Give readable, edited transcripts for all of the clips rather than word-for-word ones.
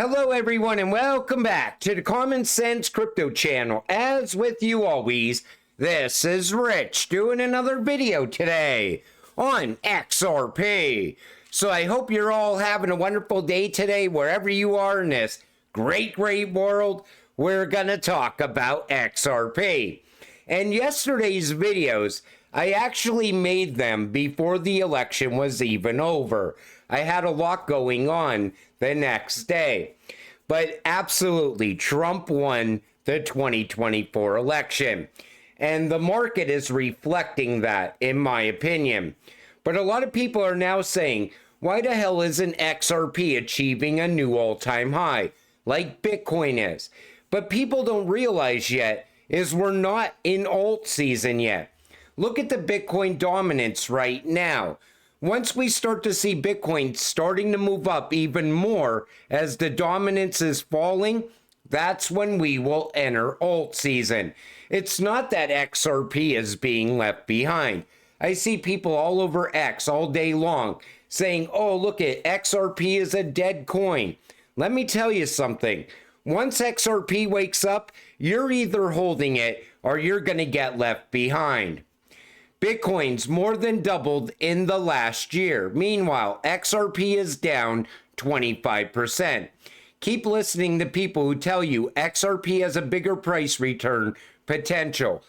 Hello everyone and welcome back to the Common Sense Crypto channel. As with you always, this is Rich doing another video today on XRP. So I hope you're all having a wonderful day today wherever you are in this great world. We're gonna talk about XRP. And yesterday's videos, I actually made them before the election was even over. I had a lot going on the next day. But absolutely, Trump won the 2024 election. And the market is reflecting that, in my opinion. But a lot of people are now saying, why the hell isn't XRP achieving a new all-time high, like Bitcoin is? But people don't realize yet is we're not in alt season yet. Look at the Bitcoin dominance right now. Once we start to see Bitcoin starting to move up even more as the dominance is falling, that's when we will enter alt season. It's not that XRP is being left behind. I see people all over X all day long saying, oh, look at XRP is a dead coin. Let me tell you something. Once XRP wakes up, you're either holding it or you're going to get left behind. Bitcoin's more than doubled in the last year. Meanwhile, XRP is down 25%. Keep listening to people who tell you XRP has a bigger price return potential.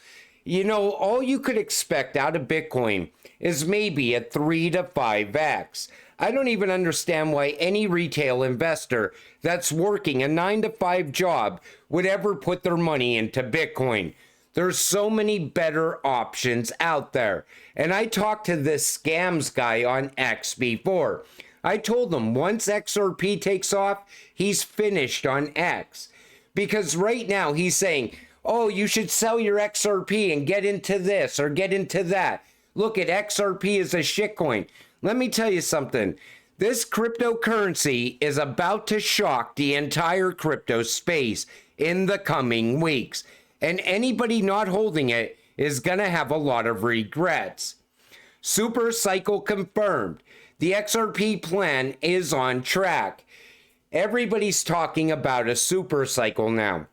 You know, all you could expect out of Bitcoin is maybe a 3 to 5x. I don't even understand why any retail investor that's working a 9 to 5 job would ever put their money into Bitcoin. There's so many better options out there. And I talked to this scams guy on X before. I told him once XRP takes off, he's finished on X. Because right now he's saying, oh, you should sell your XRP and get into this or get into that. Look at XRP as a shitcoin. Let me tell you something. This cryptocurrency is about to shock the entire crypto space in the coming weeks. And anybody not holding it is going to have a lot of regrets. Supercycle confirmed. The XRP plan is on track. Everybody's talking about a supercycle now.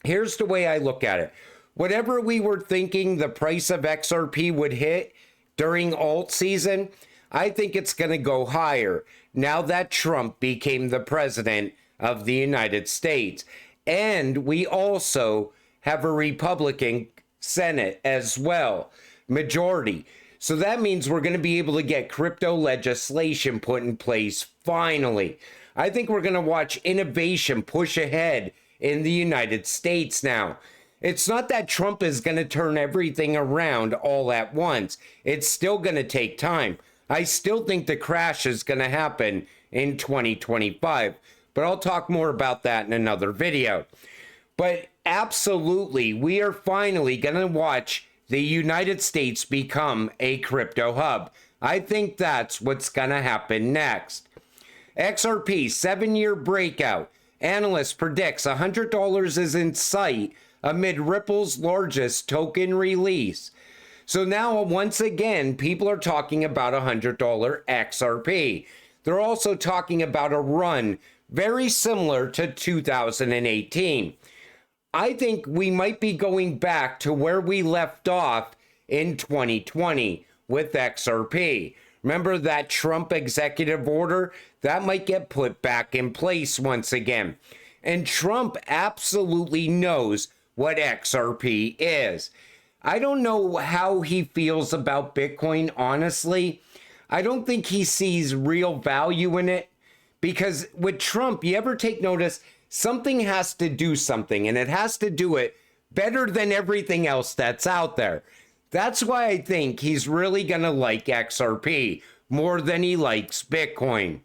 Here's the way I look at it. Whatever we were thinking the price of XRP would hit during alt season, I think it's going to go higher now that Trump became the president of the United States. And we also have a Republican Senate as well, majority. So that means we're going to be able to get crypto legislation put in place finally. I think we're going to watch innovation push ahead in the United States now. It's not that Trump is going to turn everything around all at once. It's still going to take time. I still think the crash is going to happen in 2025, but I'll talk more about that in another video. But absolutely, we are finally going to watch the United States become a crypto hub. I think that's what's going to happen next. XRP 7-year breakout. Analyst predicts $100 is in sight amid Ripple's largest token release. So now, once again, people are talking about $100 XRP. They're also talking about a run very similar to 2018. I think we might be going back to where we left off in 2020 with XRP. Remember that Trump executive order? That might get put back in place once again. And Trump absolutely knows what XRP is. I don't know how he feels about Bitcoin, honestly. I don't think he sees real value in it. Because with Trump, you ever take notice, something has to do something, and it has to do it better than everything else that's out there. That's why I think he's really going to like XRP more than he likes Bitcoin.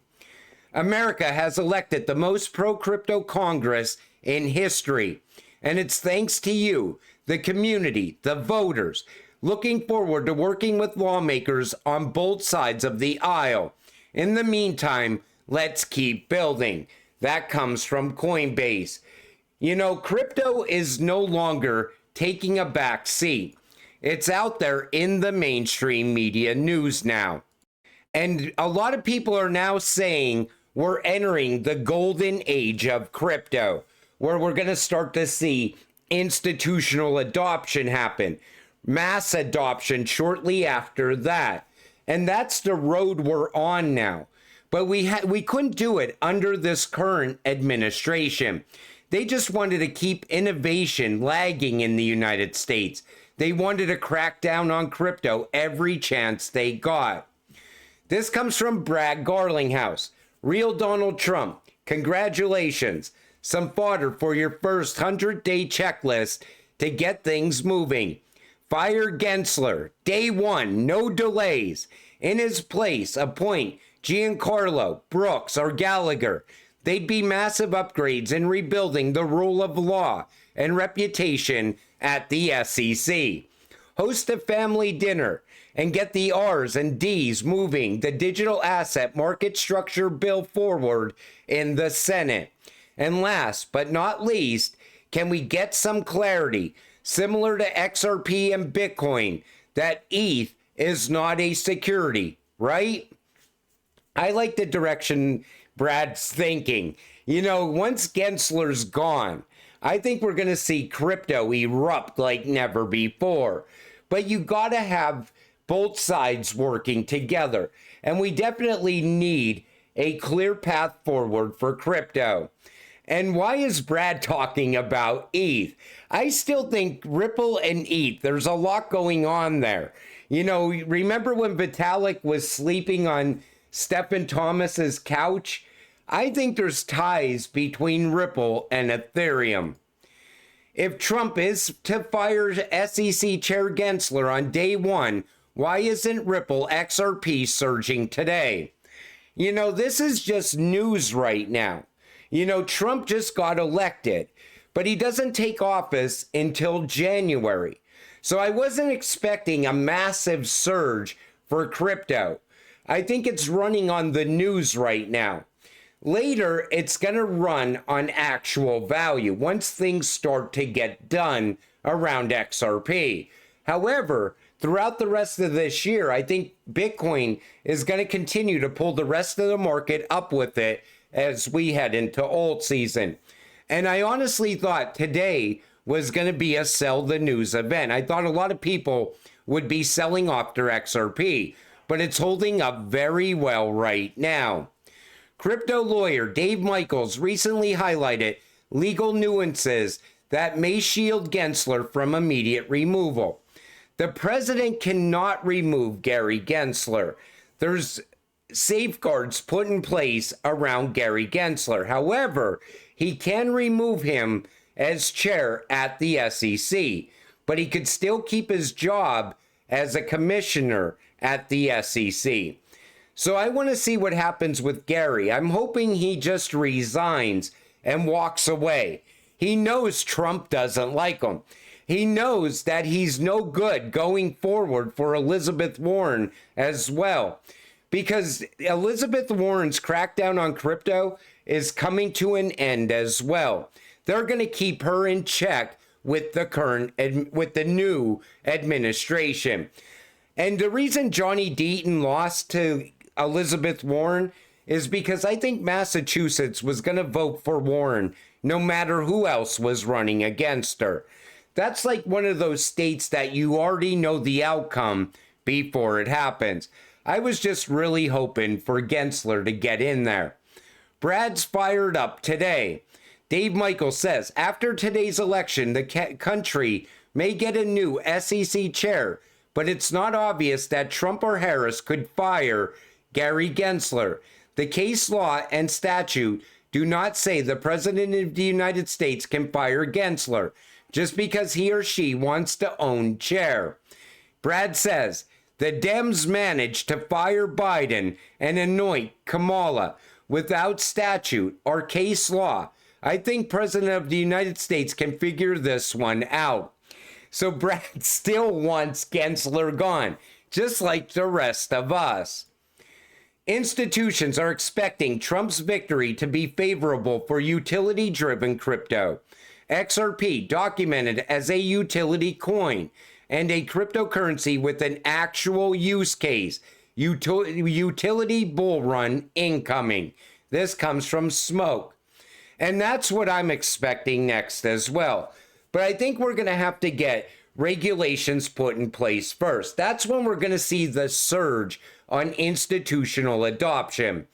America has elected the most pro-crypto Congress in history, and it's thanks to you, the community, the voters. Looking forward to working with lawmakers on both sides of the aisle. In the meantime, let's keep building. That comes from Coinbase. You know, crypto is no longer taking a back seat. It's out there in the mainstream media news now. And a lot of people are now saying, we're entering the golden age of crypto, where we're going to start to see institutional adoption happen, mass adoption shortly after that. And that's the road we're on now. But we couldn't do it under this current administration. They just wanted to keep innovation lagging in the United States. They wanted to crack down on crypto every chance they got. This comes from Brad Garlinghouse. Real Donald Trump, congratulations. Some fodder for your first 100-day checklist to get things moving. Fire Gensler, day one, no delays. In his place, appoint Giancarlo, Brooks, or Gallagher. They'd be massive upgrades in rebuilding the rule of law and reputation at the SEC. Host a family dinner and get the R's and D's moving the digital asset market structure bill forward in the Senate. And last but not least, can we get some clarity, similar to XRP and Bitcoin, that ETH is not a security, right? I like the direction Brad's thinking. You know, once Gensler's gone, I think we're going to see crypto erupt like never before. But you got to have both sides working together. And we definitely need a clear path forward for crypto. And why is Brad talking about ETH? I still think Ripple and ETH, there's a lot going on there. You know, remember when Vitalik was sleeping on Stephen Thomas's couch? I think there's ties between Ripple and Ethereum. If Trump is to fire SEC Chair Gensler on day one, why isn't Ripple XRP surging today? You know, this is just news right now. You know, Trump just got elected, but he doesn't take office until January. So I wasn't expecting a massive surge for crypto. I think it's running on the news right now. Later, it's going to run on actual value once things start to get done around XRP. However, throughout the rest of this year, I think Bitcoin is going to continue to pull the rest of the market up with it as we head into alt season. And I honestly thought today was going to be a sell the news event. I thought a lot of people would be selling off their XRP, but it's holding up very well right now. Crypto lawyer Dave Michaels recently highlighted legal nuances that may shield Gensler from immediate removal. The president cannot remove Gary Gensler. There's safeguards put in place around Gary Gensler. However, he can remove him as chair at the SEC, but he could still keep his job as a commissioner at the SEC. So I want to see what happens with Gary. I'm hoping he just resigns and walks away. He knows Trump doesn't like him. He knows that he's no good going forward for Elizabeth Warren as well, because Elizabeth Warren's crackdown on crypto is coming to an end as well. They're going to keep her in check with the new administration. And the reason Johnny Deaton lost to Elizabeth Warren is because I think Massachusetts was going to vote for Warren no matter who else was running against her. That's like one of those states that you already know the outcome before it happens. I was just really hoping for Gensler to get in there. Brad's fired up today. Dave Michaels says, after today's election, the country may get a new SEC chair, but it's not obvious that Trump or Harris could fire Gary Gensler. The case law and statute do not say the President of the United States can fire Gensler just because he or she wants to own chair. Brad says, the Dems managed to fire Biden and anoint Kamala without statute or case law. I think President of the United States can figure this one out. So Brad still wants Gensler gone, just like the rest of us. Institutions are expecting Trump's victory to be favorable for utility-driven crypto. XRP documented as a utility coin and a cryptocurrency with an actual use case. Utility bull run incoming. This comes from smoke. And that's what I'm expecting next as well. But I think we're going to have to get regulations put in place first. That's when we're going to see the surge on institutional adoption.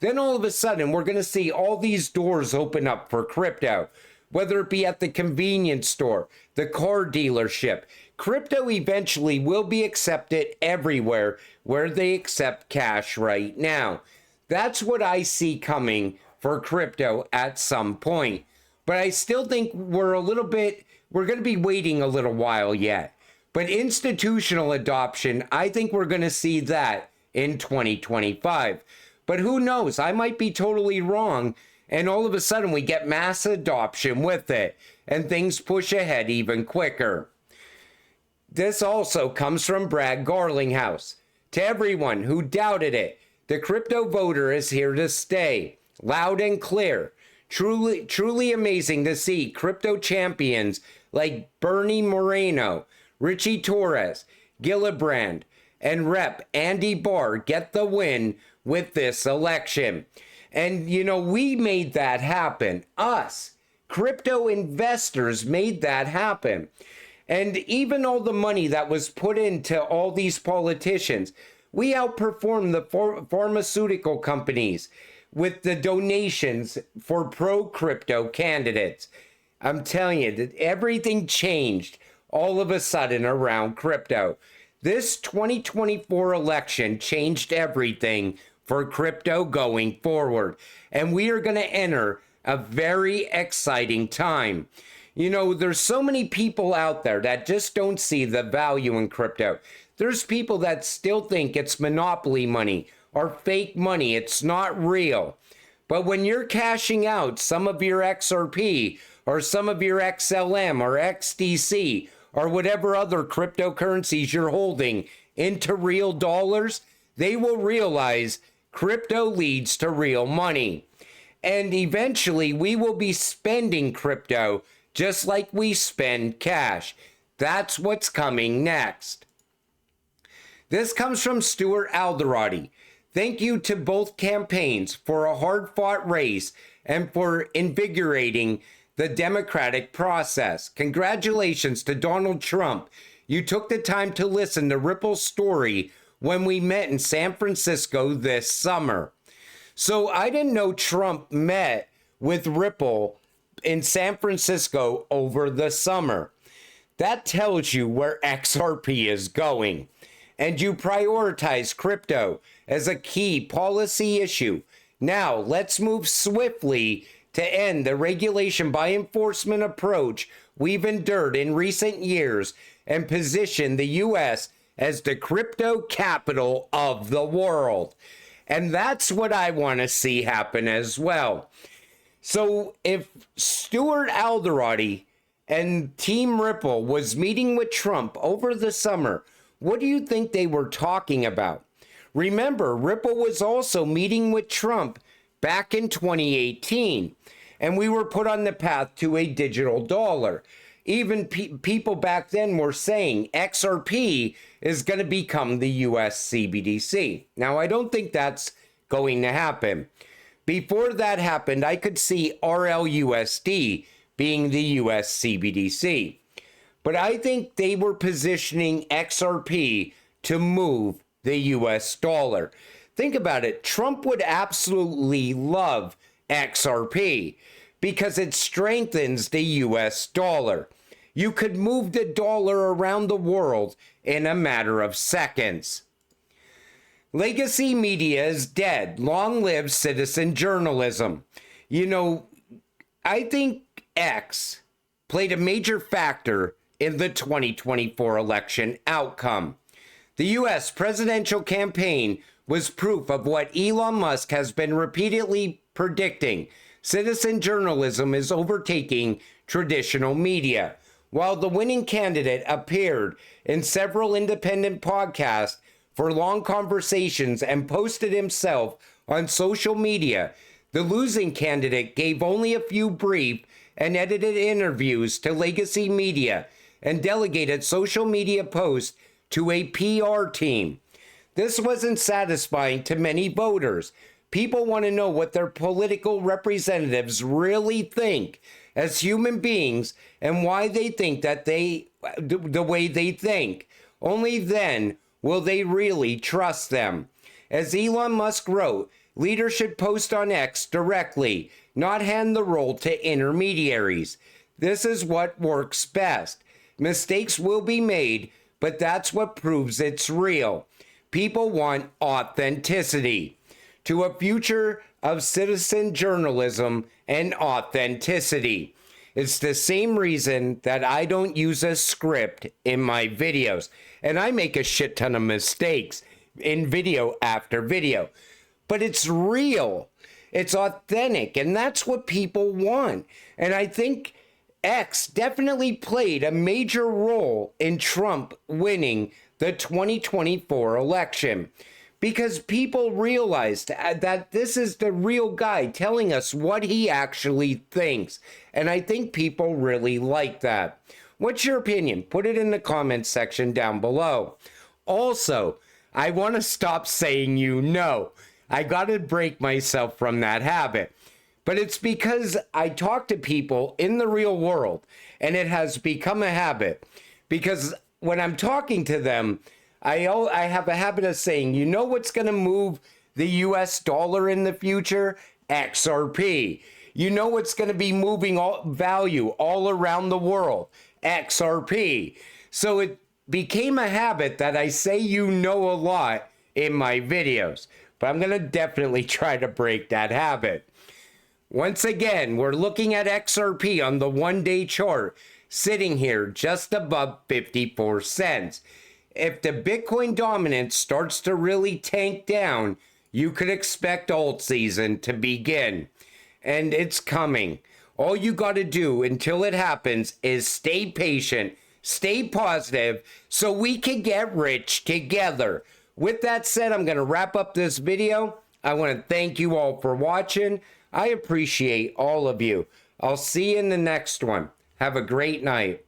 Then all of a sudden, we're going to see all these doors open up for crypto, whether it be at the convenience store, the car dealership. Crypto eventually will be accepted everywhere where they accept cash right now. That's what I see coming for crypto at some point. But I still think we're going to be waiting a little while yet. But institutional adoption, I think we're going to see that in 2025. But who knows? I might be totally wrong. And all of a sudden we get mass adoption with it. And things push ahead even quicker. This also comes from Brad Garlinghouse. To everyone who doubted it, the crypto voter is here to stay. Loud and clear. Truly amazing to see crypto champions like Bernie Moreno, Richie Torres, Gillibrand, and Rep. Andy Barr get the win with this election. And, you know, we made that happen. Us, crypto investors, made that happen. And even all the money that was put into all these politicians, we outperformed the pharmaceutical companies with the donations for pro-crypto candidates. I'm telling you that everything changed all of a sudden around crypto. This 2024 election changed everything for crypto going forward. And we are going to enter a very exciting time. You know, there's so many people out there that just don't see the value in crypto. There's people that still think it's monopoly money or fake money. It's not real. But when you're cashing out some of your XRP or some of your XLM or XDC or whatever other cryptocurrencies you're holding into real dollars, they will realize crypto leads to real money. And eventually we will be spending crypto just like we spend cash. That's what's coming next. This comes from Stuart Alderati. Thank you to both campaigns for a hard-fought race and for invigorating the democratic process. Congratulations to Donald Trump. You took the time to listen to Ripple's story when we met in San Francisco this summer. So I didn't know Trump met with Ripple in San Francisco over the summer. That tells you where XRP is going. And you prioritize crypto as a key policy issue. Now, let's move swiftly to end the regulation by enforcement approach we've endured in recent years and position the U.S. as the crypto capital of the world. And that's what I want to see happen as well. So if Stuart Alderati and Team Ripple was meeting with Trump over the summer, what do you think they were talking about? Remember, Ripple was also meeting with Trump back in 2018, and we were put on the path to a digital dollar. Even people back then were saying XRP is going to become the US CBDC. Now, I don't think that's going to happen. Before that happened, I could see RLUSD being the US CBDC. But I think they were positioning XRP to move the US dollar. Think about it. Trump would absolutely love XRP because it strengthens the US dollar. You could move the dollar around the world in a matter of seconds. Legacy media is dead. Long live citizen journalism. You know, I think X played a major factor in the 2024 election outcome. The U.S. presidential campaign was proof of what Elon Musk has been repeatedly predicting. Citizen journalism is overtaking traditional media. While the winning candidate appeared in several independent podcasts for long conversations and posted himself on social media, the losing candidate gave only a few brief and edited interviews to legacy media and delegated social media posts to a PR team. This wasn't satisfying to many voters People want to know what their political representatives really think as human beings and why they think that the way they think. Only then will they really trust them. As Elon Musk wrote, leaders should post on X directly, not hand the role to intermediaries. This is what works best. Mistakes will be made, but that's what proves it's real. People want authenticity. To a future of citizen journalism and authenticity. It's the same reason that I don't use a script in my videos. And I make a shit ton of mistakes in video after video. But it's real. It's authentic. And that's what people want. And I think X definitely played a major role in Trump winning the 2024 election. Because people realized that this is the real guy telling us what he actually thinks. And I think people really like that. What's your opinion? Put it in the comments section down below. Also, I want to stop saying you know. I got to break myself from that habit. But it's because I talk to people in the real world, and it has become a habit. Because when I'm talking to them, I have a habit of saying, you know what's going to move the US dollar in the future? XRP. You know what's going to be moving value all around the world? XRP. So it became a habit that I say you know a lot in my videos. But I'm going to definitely try to break that habit. Once again, we're looking at XRP on the one-day chart, sitting here just above 54 cents. If the Bitcoin dominance starts to really tank down, you could expect alt season to begin. And it's coming. All you got to do until it happens is stay patient, stay positive, so we can get rich together. With that said, I'm going to wrap up this video. I want to thank you all for watching. I appreciate all of you. I'll see you in the next one. Have a great night.